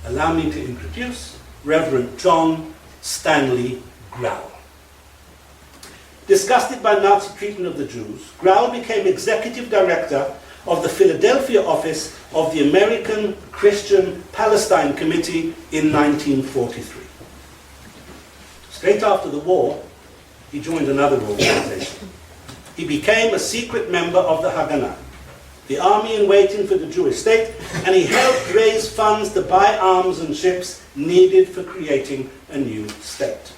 Allow me to introduce Reverend John Stanley Grauel. Disgusted by Nazi treatment of the Jews, Grauel became executive director of the Philadelphia office of the American Christian Palestine Committee in 1943. Straight after the war, he joined another organization. He became a secret member of the Haganah, the army in waiting for the Jewish state, and he helped raise funds to buy arms and ships needed for creating a new state.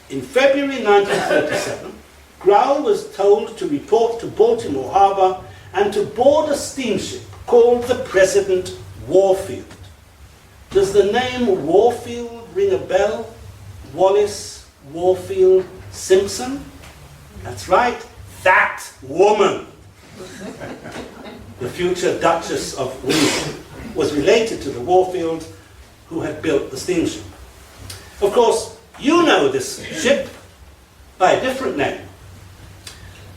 In February 1937, Grauel was told to report to Baltimore Harbor and to board a steamship called the President Warfield. Does the name Warfield ring a bell? Wallace Warfield Simpson? That's right, that woman. The future Duchess of Windsor was related to the Warfield who had built the steamship. Of course, you know this ship by a different name.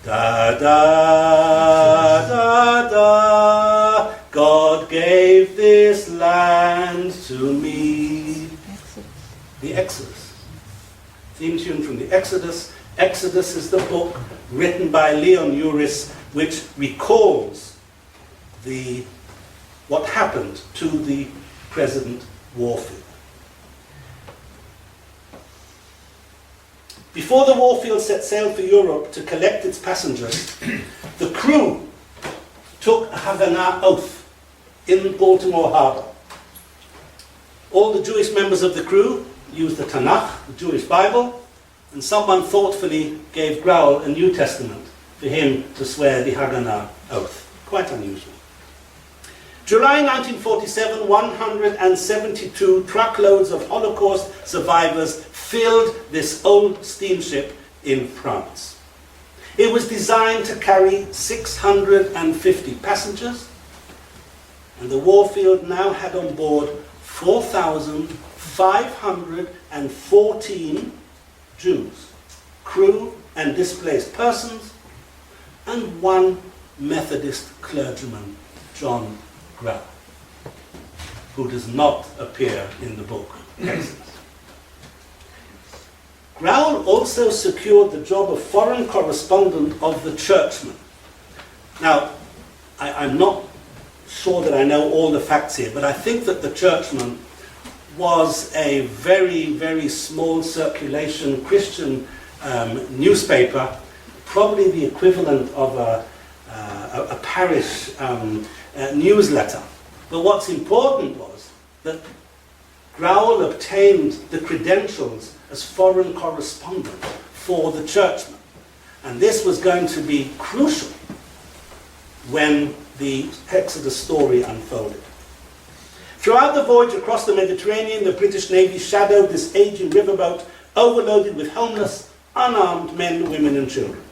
Da da da da, God gave this land to me. The Exodus. Theme tune from the Exodus. Exodus is the book written by Leon Uris, which recalls what happened to the President Warfield. Before the Warfield set sail for Europe to collect its passengers, the crew took a Haganah oath in Baltimore Harbor. All the Jewish members of the crew used the Tanakh, the Jewish Bible, and someone thoughtfully gave Grauel a New Testament for him to swear the Haganah oath. Quite unusual. July 1947, 172 truckloads of Holocaust survivors filled this old steamship in France. It was designed to carry 650 passengers, and the Warfield now had on board 4,514 Jews, crew and displaced persons, and one Methodist clergyman, John Grauel, who does not appear in the book Exodus. Grauel also secured the job of foreign correspondent of the Churchman. Now, I'm not sure that I know all the facts here, but I think that the Churchman was a very, very small circulation Christian newspaper, probably the equivalent of a parish newsletter. But what's important was that Grauel obtained the credentials as foreign correspondent for the Churchman. And this was going to be crucial when the Exodus story unfolded. Throughout the voyage across the Mediterranean, the British Navy shadowed this aging riverboat overloaded with homeless, unarmed men, women and children.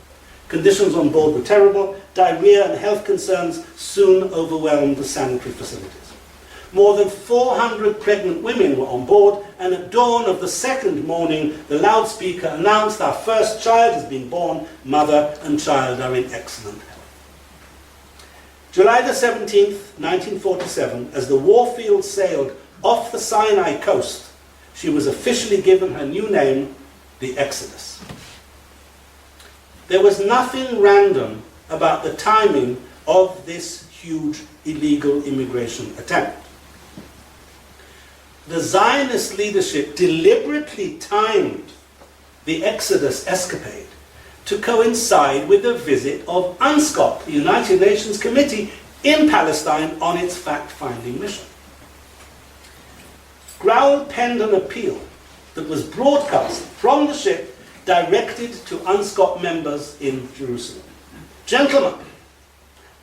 Conditions on board were terrible. Diarrhea and health concerns soon overwhelmed the sanitary facilities. More than 400 pregnant women were on board, and at dawn of the second morning, the loudspeaker announced our first child has been born. Mother and child are in excellent health. July the 17th, 1947, as the Warfield sailed off the Sinai coast, she was officially given her new name, the Exodus. There was nothing random about the timing of this huge illegal immigration attempt. The Zionist leadership deliberately timed the Exodus escapade to coincide with the visit of UNSCOP, the United Nations Committee in Palestine, on its fact-finding mission. Grauel penned an appeal that was broadcast from the ship directed to UNSCOP members in Jerusalem. Gentlemen,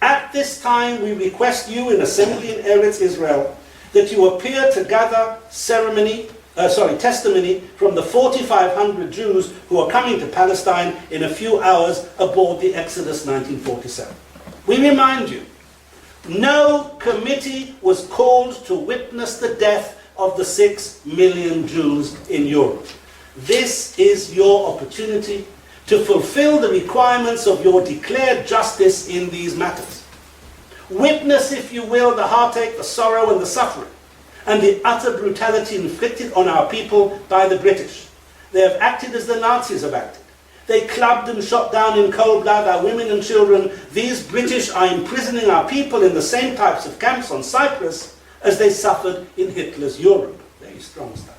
at this time we request you in Assembly in Eretz Israel that you appear to gather testimony from the 4,500 Jews who are coming to Palestine in a few hours aboard the Exodus 1947. We remind you, no committee was called to witness the death of the 6 million Jews in Europe. This is your opportunity to fulfill the requirements of your declared justice in these matters. Witness, if you will, the heartache, the sorrow, and the suffering, and the utter brutality inflicted on our people by the British. They have acted as the Nazis have acted. They clubbed and shot down in cold blood our women and children. These British are imprisoning our people in the same types of camps on Cyprus as they suffered in Hitler's Europe. Very strong stuff.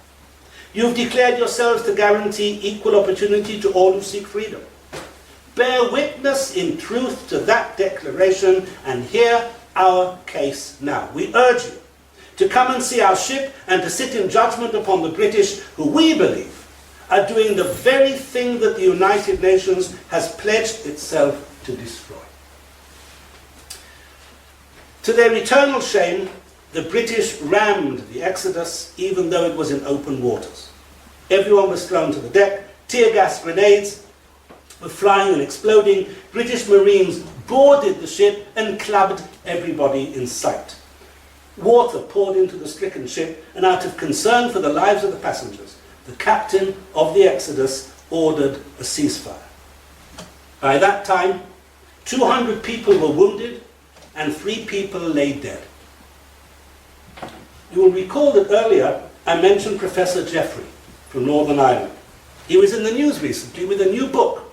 You've declared yourselves to guarantee equal opportunity to all who seek freedom. Bear witness in truth to that declaration and hear our case now. We urge you to come and see our ship and to sit in judgment upon the British, who we believe are doing the very thing that the United Nations has pledged itself to destroy. To their eternal shame, the British rammed the Exodus even though it was in open waters. Everyone was thrown to the deck, tear gas grenades were flying and exploding, British Marines boarded the ship and clubbed everybody in sight. Water poured into the stricken ship, and out of concern for the lives of the passengers, the captain of the Exodus ordered a ceasefire. By that time, 200 people were wounded and 3 people lay dead. You will recall that earlier I mentioned Professor Jeffrey from Northern Ireland. He was in the news recently with a new book,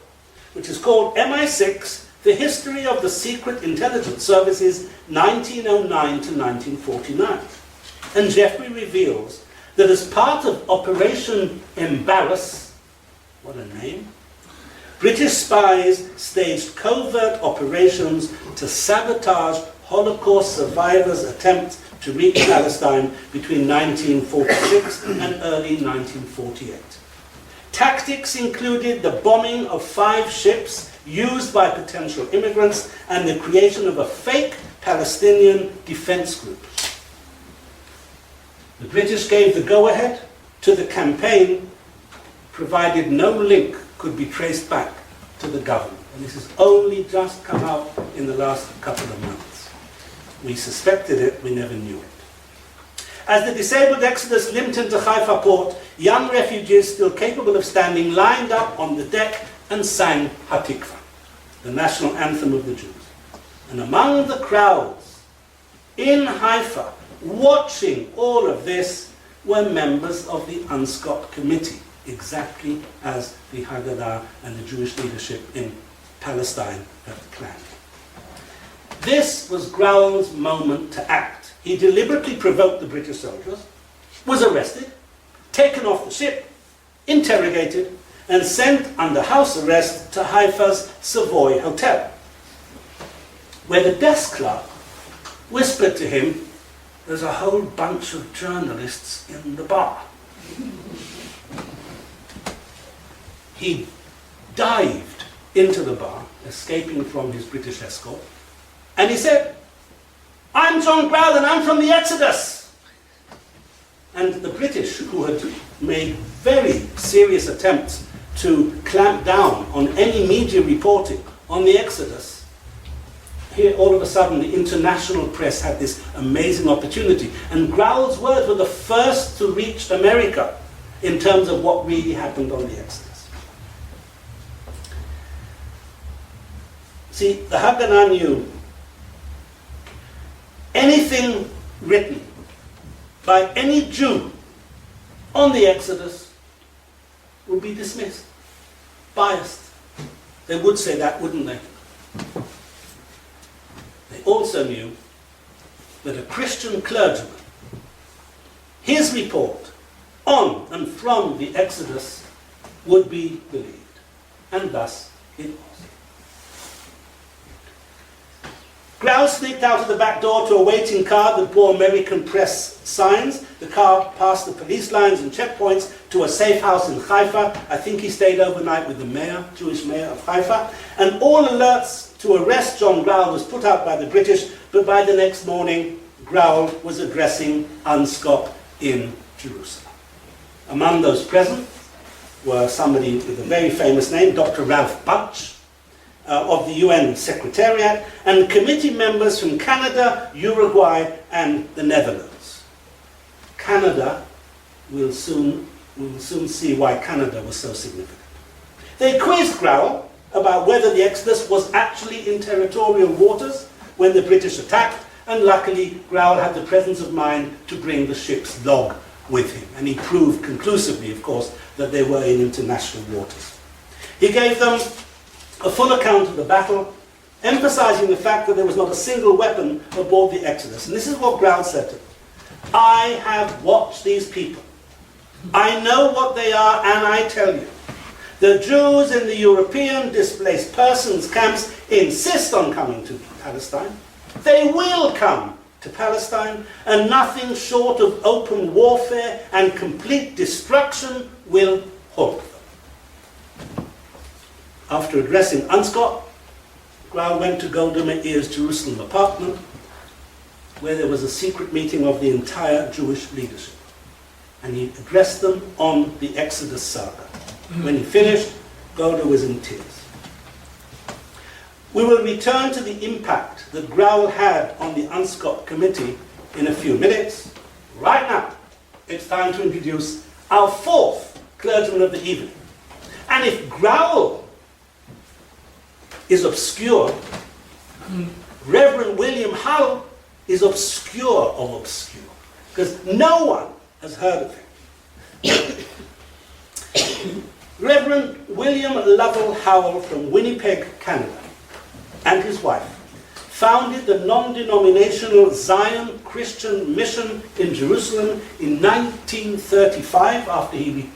which is called MI6, The History of the Secret Intelligence Services 1909 to 1949. And Jeffrey reveals that as part of Operation Embarrass, what a name, British spies staged covert operations to sabotage Holocaust survivors' attempts to reach Palestine between 1946 and early 1948. Tactics included the bombing of 5 ships used by potential immigrants and the creation of a fake Palestinian defense group. The British gave the go-ahead to the campaign, provided no link could be traced back to the government. And this has only just come out in the last couple of months. We suspected it, we never knew it. As the disabled Exodus limped into Haifa port, young refugees still capable of standing lined up on the deck and sang Hatikva, the national anthem of the Jews. And among the crowds in Haifa, watching all of this, were members of the UNSCOP committee, exactly as the Haggadah and the Jewish leadership in Palestine had planned. This was Grauel's moment to act. He deliberately provoked the British soldiers, was arrested, taken off the ship, interrogated, and sent under house arrest to Haifa's Savoy Hotel, where the desk clerk whispered to him, "There's a whole bunch of journalists in the bar." He dived into the bar, escaping from his British escort, and he said, "I'm John Grauel and I'm from the Exodus." And the British, who had made very serious attempts to clamp down on any media reporting on the Exodus, here all of a sudden the international press had this amazing opportunity. And Grauel's words were the first to reach America in terms of what really happened on the Exodus. See, the Haggadah knew anything written by any Jew on the Exodus would be dismissed, biased. They would say that, wouldn't they? They also knew that a Christian clergyman, his report on and from the Exodus would be believed, and thus it was. Grauel sneaked out of the back door to a waiting car that bore American press signs. The car passed the police lines and checkpoints to a safe house in Haifa. I think he stayed overnight with the mayor, Jewish mayor of Haifa. And all alerts to arrest John Grauel was put out by the British, but by the next morning, Grauel was addressing UNSCOP in Jerusalem. Among those present were somebody with a very famous name, Dr. Ralph Bunche, of the UN Secretariat, and committee members from Canada, Uruguay, and the Netherlands. Canada, we'll soon see why Canada was so significant. They quizzed Grauel about whether the Exodus was actually in territorial waters when the British attacked, and luckily Growl had the presence of mind to bring the ship's log with him, and he proved conclusively, of course, that they were in international waters. He gave them a full account of the battle, emphasizing the fact that there was not a single weapon aboard the Exodus. And this is what Growl said to them: I have watched these people. I know what they are, and I tell you, the Jews in the European displaced persons camps insist on coming to Palestine. They will come to Palestine, and nothing short of open warfare and complete destruction will halt them. After addressing Anscott, Growl went to Golda Meir's Jerusalem apartment, where there was a secret meeting of the entire Jewish leadership. And he addressed them on the Exodus saga. When he finished, Golda was in tears. We will return to the impact that Growl had on the Anscott Committee in a few minutes. Right now, it's time to introduce our fourth clergyman of the evening. And if Growl is obscure, Reverend William Hull is obscure of obscure, because no one has heard of him. Reverend William Lovell Howell from Winnipeg, Canada, and his wife founded the non-denominational Zion Christian Mission in Jerusalem in 1935 after he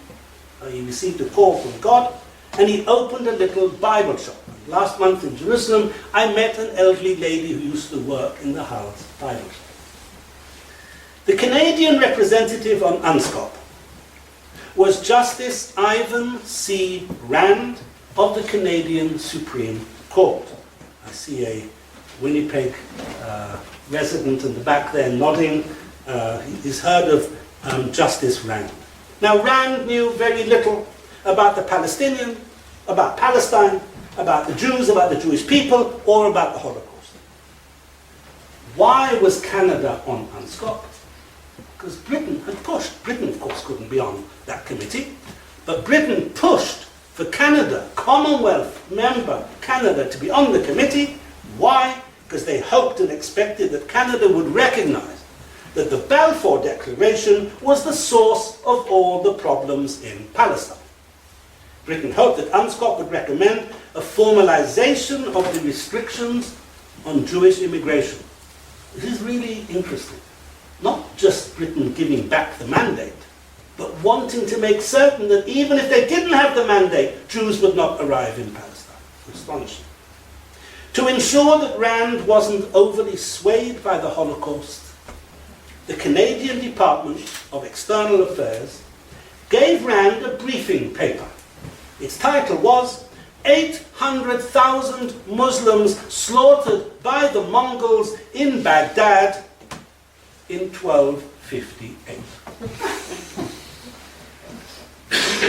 received a call from God, and he opened a little Bible shop. Last month in Jerusalem, I met an elderly lady who used to work in the Howell's Bible shop. The Canadian representative on Anscott was Justice Ivan C. Rand of the Canadian Supreme Court. I see a Winnipeg resident in the back there nodding. He's heard of Justice Rand. Now, Rand knew very little about the Palestinian, about Palestine, about the Jews, about the Jewish people, or about the Holocaust. Why was Canada on Anscott? Because Britain had pushed. Britain, of course, couldn't be on that committee, but Britain pushed for Canada, Commonwealth member Canada, to be on the committee. Why? Because they hoped and expected that Canada would recognize that the Balfour Declaration was the source of all the problems in Palestine. Britain hoped that Anscott would recommend a formalization of the restrictions on Jewish immigration. This is really interesting. Not just Britain giving back the mandate, but wanting to make certain that even if they didn't have the mandate, Jews would not arrive in Palestine. Astonishing. To ensure that Rand wasn't overly swayed by the Holocaust, the Canadian Department of External Affairs gave Rand a briefing paper. Its title was 800,000 Muslims slaughtered by the Mongols in Baghdad in 1258.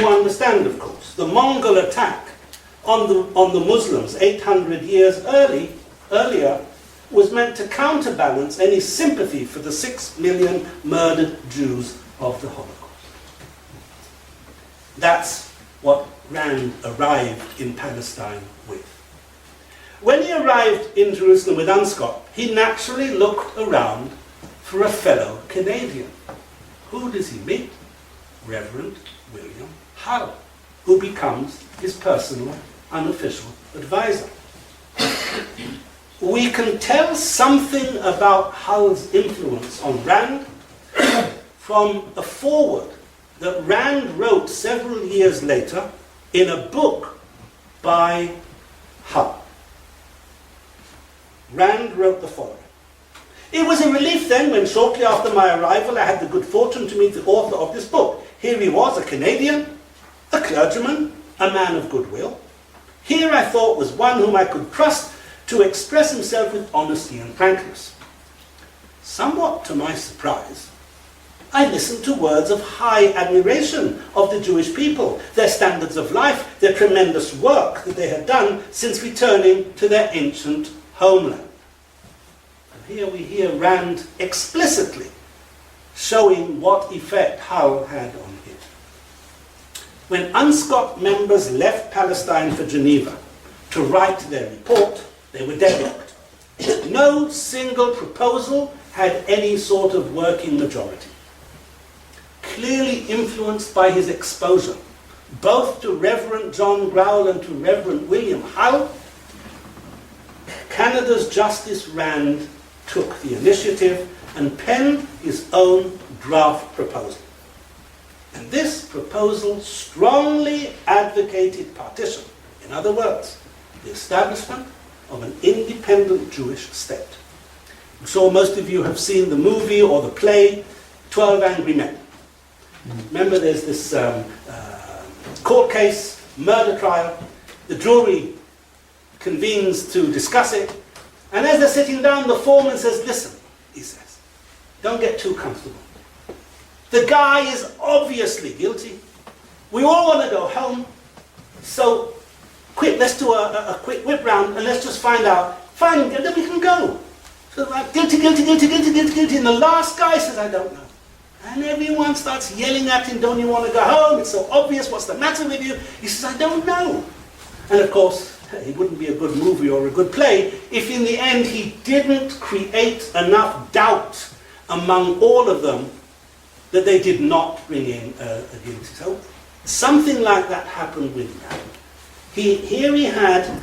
You understand, of course, the Mongol attack on the Muslims 800 years earlier was meant to counterbalance any sympathy for the 6 million murdered Jews of the Holocaust. That's what Rand arrived in Palestine with. When he arrived in Jerusalem with Anscott, he naturally looked around for a fellow Canadian. Who does he meet? Reverend William Hull, who becomes his personal, unofficial advisor. We can tell something about Hull's influence on Rand from a foreword that Rand wrote several years later in a book by Hull. Rand wrote the following. It was a relief then when shortly after my arrival I had the good fortune to meet the author of this book. Here he was, a Canadian, a clergyman, a man of goodwill. Here I thought was one whom I could trust to express himself with honesty and frankness. Somewhat to my surprise, I listened to words of high admiration of the Jewish people, their standards of life, their tremendous work that they had done since returning to their ancient homeland. And here we hear Rand explicitly showing what effect Hull had on him. When Anscott members left Palestine for Geneva to write their report, they were deadlocked. No single proposal had any sort of working majority. Clearly influenced by his exposure, both to Reverend John Growell and to Reverend William Hull, Canada's Justice Rand took the initiative and penned his own draft proposal. And this proposal strongly advocated partition. In other words, the establishment of an independent Jewish state. I'm sure most of you have seen the movie or the play, 12 Angry Men. Remember, there's this court case, murder trial. The jury convenes to discuss it. And as they're sitting down, the foreman says, listen, he says, don't get too comfortable. The guy is obviously guilty. We all want to go home. So, quick, let's do a quick whip round and let's just find out. Fine, then we can go. So, like, guilty, guilty, guilty, guilty, guilty, guilty. And the last guy says, I don't know. And everyone starts yelling at him, don't you want to go home? It's so obvious, what's the matter with you? He says, I don't know. And of course, it wouldn't be a good movie or a good play if in the end he didn't create enough doubt among all of them that they did not bring in a guilty. So something like that happened with Rand. Here he had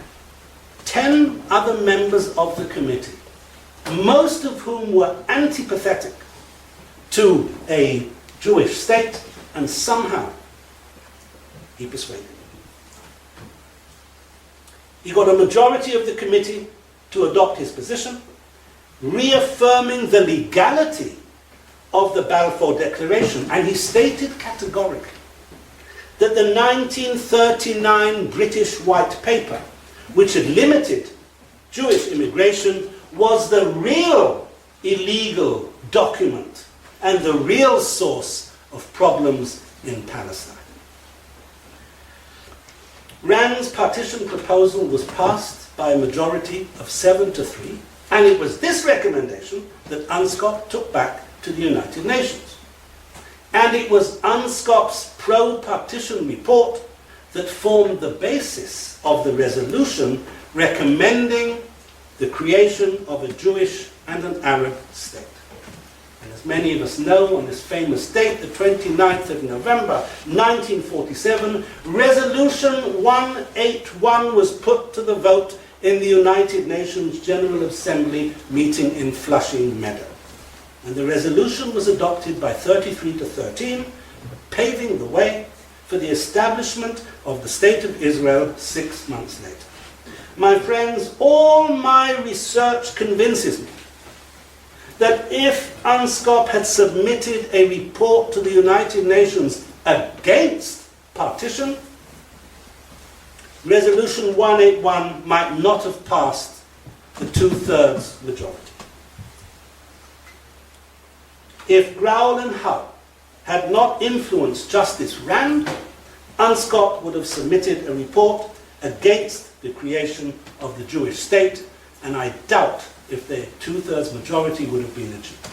10 other members of the committee, most of whom were antipathetic to a Jewish state, and somehow he persuaded them. He got a majority of the committee to adopt his position, reaffirming the legality of the Balfour Declaration, and he stated categorically that the 1939 British White Paper, which had limited Jewish immigration, was the real illegal document and the real source of problems in Palestine. Rand's partition proposal was passed by a majority of 7-3, and it was this recommendation that UNSCOP took back to the United Nations. And it was UNSCOP's pro-partition report that formed the basis of the resolution recommending the creation of a Jewish and an Arab state. And as many of us know, on this famous date, the 29th of November, 1947, Resolution 181 was put to the vote in the United Nations General Assembly meeting in Flushing Meadow. And the resolution was adopted by 33-13, paving the way for the establishment of the State of Israel 6 months later. My friends, all my research convinces me that if UNSCOP had submitted a report to the United Nations against partition, Resolution 181 might not have passed the 2/3 majority. If Growell and Hull had not influenced Justice Rand, UNSCOP would have submitted a report against the creation of the Jewish state, and I doubt if the 2/3 majority would have been achieved.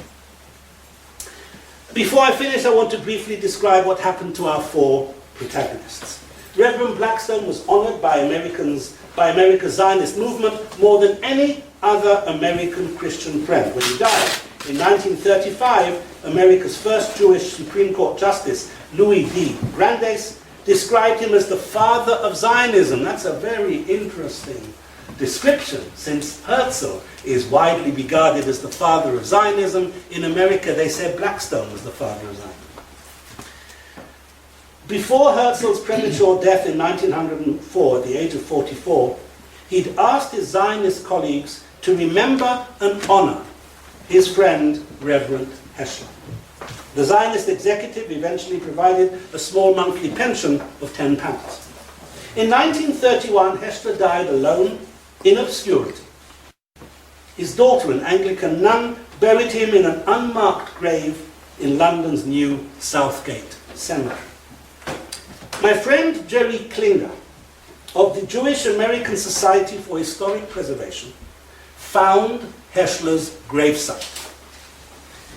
Before I finish, I want to briefly describe what happened to our 4 protagonists. Reverend Blackstone was honored by America's Zionist movement more than any other American Christian friend. When he died in 1935, America's first Jewish Supreme Court Justice, Louis D. Brandeis, described him as the father of Zionism. That's a very interesting description, since Herzl is widely regarded as the father of Zionism. In America, they said Blackstone was the father of Zionism. Before Herzl's premature death in 1904, at the age of 44, he'd asked his Zionist colleagues to remember and honor his friend, Reverend Heschler. The Zionist executive eventually provided a small monthly pension of £10. In 1931, Heschler died alone in obscurity. His daughter, an Anglican nun, buried him in an unmarked grave in London's new Southgate Cemetery. My friend Jerry Klinger of the Jewish American Society for Historic Preservation found Heschler's gravesite.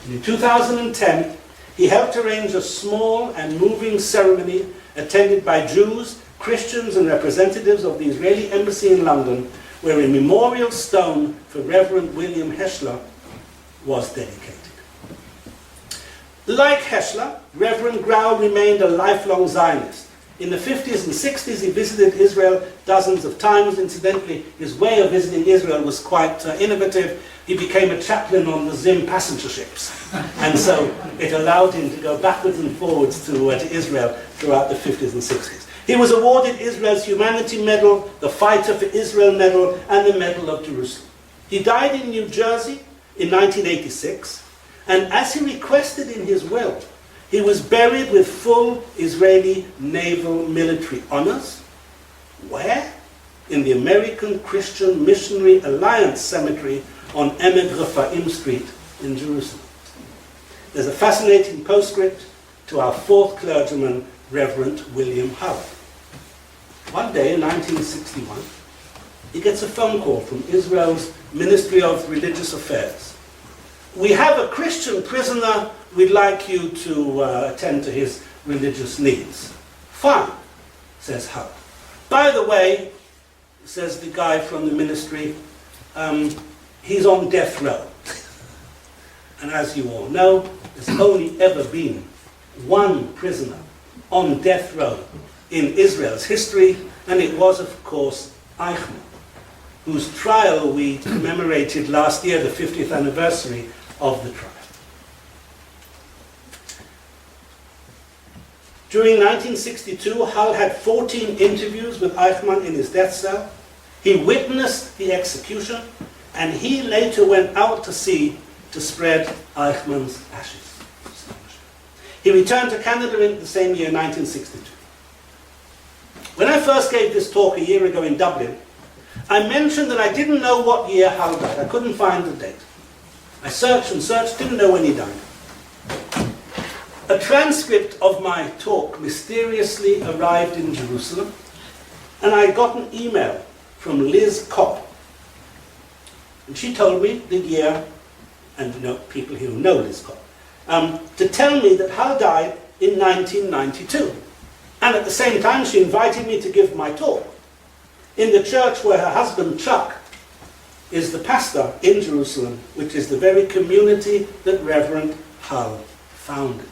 In 2010, he helped arrange a small and moving ceremony attended by Jews, Christians, and representatives of the Israeli embassy in London, where a memorial stone for Reverend William Fachler was dedicated. Like Fachler, Reverend Grau remained a lifelong Zionist. In the 50s and 60s, he visited Israel dozens of times. Incidentally, his way of visiting Israel was quite innovative. He became a chaplain on the Zim passenger ships. And so it allowed him to go backwards and forwards to Israel throughout the 50s and 60s. He was awarded Israel's Humanity Medal, the Fighter for Israel Medal, and the Medal of Jerusalem. He died in New Jersey in 1986, and as he requested in his will, he was buried with full Israeli naval military honors. Where? In the American Christian Missionary Alliance Cemetery on Emed Rephaim Street in Jerusalem. There's a fascinating postscript to our fourth clergyman, Reverend William Howard. One day in 1961, he gets a phone call from Israel's Ministry of Religious Affairs. We have a Christian prisoner, we'd like you to attend to his religious needs. Fine, says Howard. By the way, says the guy from the ministry, he's on death row. And as you all know, there's only ever been one prisoner on death row in Israel's history, and it was, of course, Eichmann, whose trial we commemorated last year, the 50th anniversary of the trial. During 1962, Hull had 14 interviews with Eichmann in his death cell. He witnessed the execution, and he later went out to sea to spread Eichmann's ashes. He returned to Canada in the same year, 1962. When I first gave this talk a year ago in Dublin, I mentioned that I didn't know what year Hull died. I couldn't find the date. I searched and searched, didn't know when he died. A transcript of my talk mysteriously arrived in Jerusalem, and I got an email from Liz Cobb. And she told me the year, and you know, people who know Liz Cobb, to tell me that Hull died in 1992. And at the same time, she invited me to give my talk in the church where her husband, Chuck, is the pastor in Jerusalem, which is the very community that Reverend Hull founded.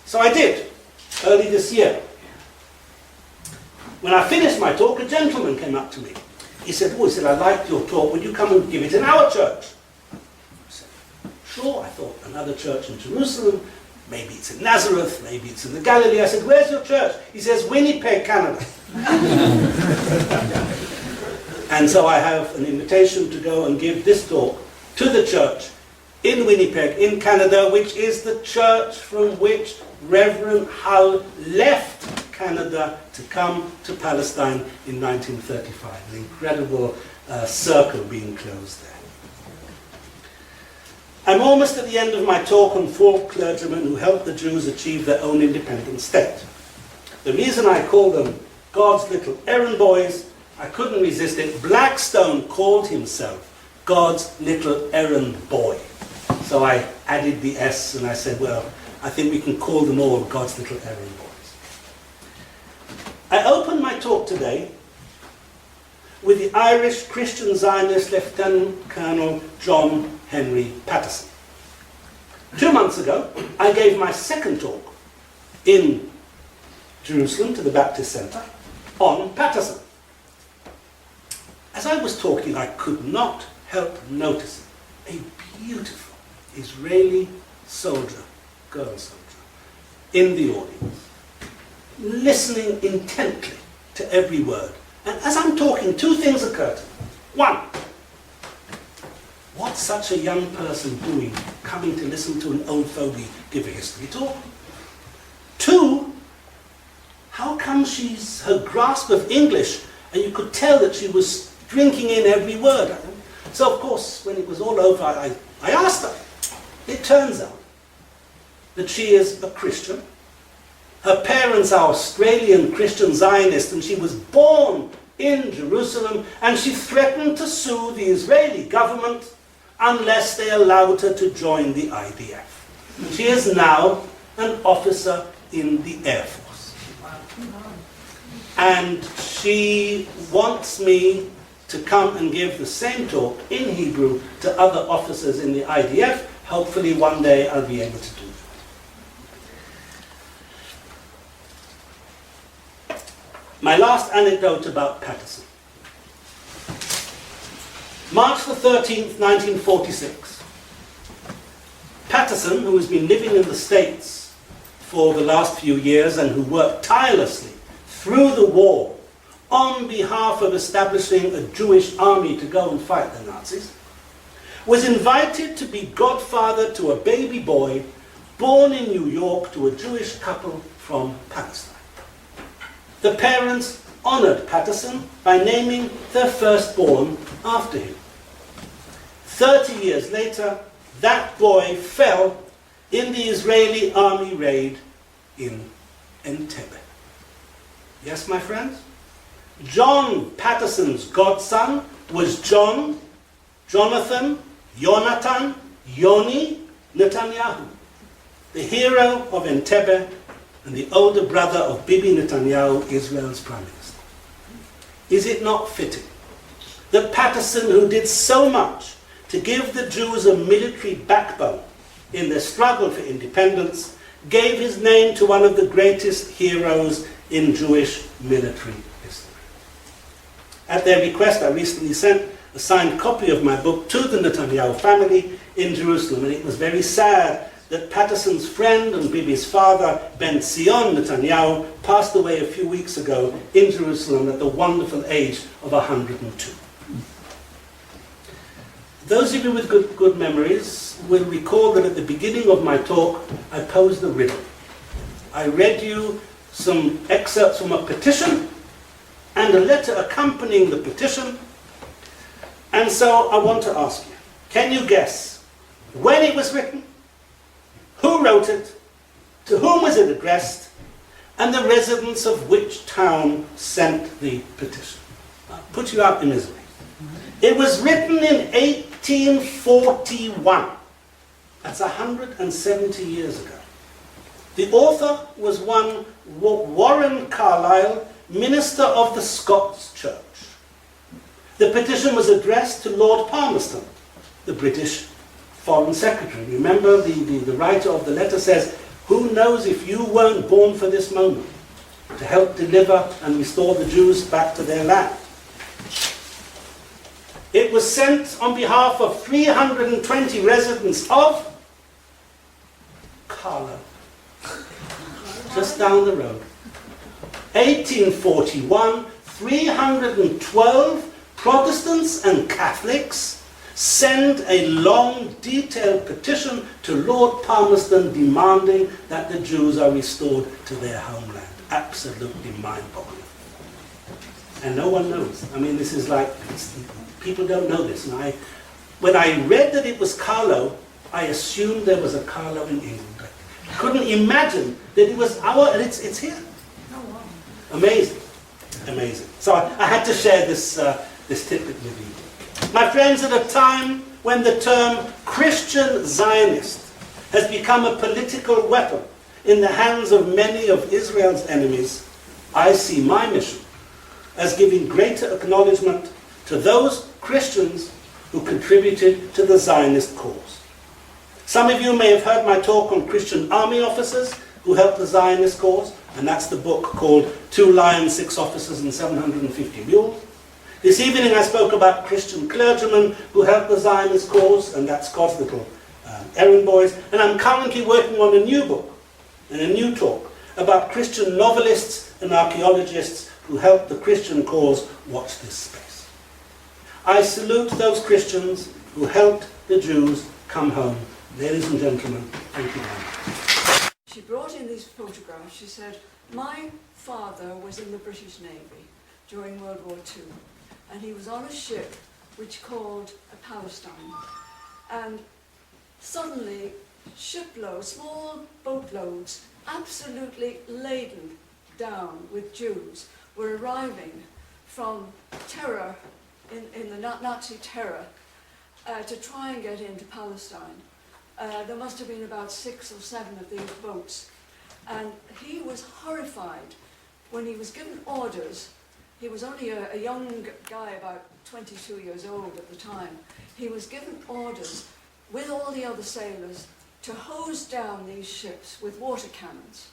So I did, early this year. When I finished my talk, a gentleman came up to me. He said, I liked your talk, would you come and give it in our church? I said, sure. I thought, another church in Jerusalem, maybe it's in Nazareth, maybe it's in the Galilee. I said, where's your church? He says, Winnipeg, Canada. And so I have an invitation to go and give this talk to the church in Winnipeg, in Canada, which is the church from which Reverend Hull left Canada to come to Palestine in 1935. An incredible circle being closed there. I'm almost at the end of my talk on four clergymen who helped the Jews achieve their own independent state. The reason I call them God's little errand boys, I couldn't resist it. Blackstone called himself God's little errand boy. So I added the S and I said, well, I think we can call them all God's little errand boys. I opened my talk today with the Irish Christian Zionist Lieutenant Colonel John Henry Patterson. 2 months ago, I gave my second talk in Jerusalem to the Baptist Center on Patterson. As I was talking, I could not help noticing a beautiful Israeli soldier, girl soldier, in the audience, listening intently to every word. And as I'm talking, two things occur to me. One, what's such a young person doing coming to listen to an old fogey give a history talk? Two, how come her grasp of English, and you could tell that she was drinking in every word. So of course, when it was all over, I asked her. It turns out that she is a Christian. Her parents are Australian Christian Zionists, and she was born in Jerusalem, and she threatened to sue the Israeli government unless they allowed her to join the IDF. She is now an officer in the Air Force. And she wants me to come and give the same talk in Hebrew to other officers in the IDF. Hopefully one day I'll be able to do that. My last anecdote about Patterson. March the 13th, 1946. Patterson, who has been living in the States for the last few years and who worked tirelessly through the war on behalf of establishing a Jewish army to go and fight the Nazis, was invited to be godfather to a baby boy born in New York to a Jewish couple from Palestine. The parents honored Patterson by naming their firstborn after him. 30 years later, that boy fell in the Israeli army raid in Entebbe. Yes, my friends? John Patterson's godson was John, Jonathan, Yonatan, Yoni Netanyahu, the hero of Entebbe and the older brother of Bibi Netanyahu, Israel's prime minister. Is it not fitting that Patterson, who did so much to give the Jews a military backbone in their struggle for independence, gave his name to one of the greatest heroes in Jewish military history? At their request, I recently sent a signed copy of my book to the Netanyahu family in Jerusalem, and it was very sad that Patterson's friend and Bibi's father, Ben Zion Netanyahu, passed away a few weeks ago in Jerusalem at the wonderful age of 102. Those of you with good memories will recall that at the beginning of my talk, I posed a riddle. I read you some excerpts from a petition and a letter accompanying the petition. And so I want to ask you, can you guess when it was written, who wrote it, to whom was it addressed, and the residents of which town sent the petition? I'll put you out in misery. It was written in 1841. That's 170 years ago. The author was one Warren Carlyle, minister of the Scots Church. The petition was addressed to Lord Palmerston, the British Foreign Secretary. Remember, the writer of the letter says, "Who knows if you weren't born for this moment, to help deliver and restore the Jews back to their land." It was sent on behalf of 320 residents of Carlo, just down the road. 1841, 312 Protestants and Catholics send a long, detailed petition to Lord Palmerston demanding that the Jews are restored to their homeland. Absolutely mind-boggling. And no one knows. I mean, this is like, people don't know this. And when I read that it was Carlo, I assumed there was a Carlo in England. I couldn't imagine that it was and it's here. Oh, wow. Amazing. Amazing. So I had to share this tidbit with you. My friends, at a time when the term Christian Zionist has become a political weapon in the hands of many of Israel's enemies, I see my mission as giving greater acknowledgement to those Christians who contributed to the Zionist cause. Some of you may have heard my talk on Christian army officers who helped the Zionist cause, and that's the book called 2 Lions, 6 Officers and 750 Mules. This evening I spoke about Christian clergymen who helped the Zionist cause, and that's God's little errand boys. And I'm currently working on a new book and a new talk about Christian novelists and archaeologists who helped the Christian cause. Watch this space. I salute those Christians who helped the Jews come home. Ladies and gentlemen, thank you very much. She brought in these photographs. She said, my father was in the British Navy during World War II, and he was on a ship which called a Palestine. And suddenly, shiploads, small boatloads, absolutely laden down with Jews, were arriving from terror, in the Nazi terror, to try and get into Palestine. There must have been about 6 or 7 of these boats. And he was horrified when he was given orders, he was only a young guy, about 22 years old at the time, he was given orders with all the other sailors to hose down these ships with water cannons.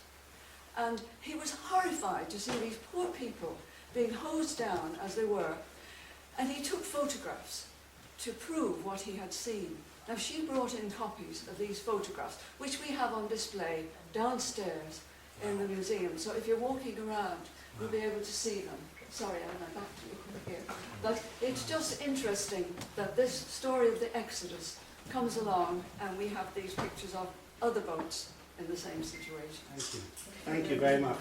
And he was horrified to see these poor people being hosed down as they were. And he took photographs to prove what he had seen. Now, she brought in copies of these photographs, which we have on display downstairs in the museum. So if you're walking around, you'll be able to see them. Sorry, I have my back to you here. But it's just interesting that this story of the Exodus comes along and we have these pictures of other boats in the same situation. Thank you. Thank you very much.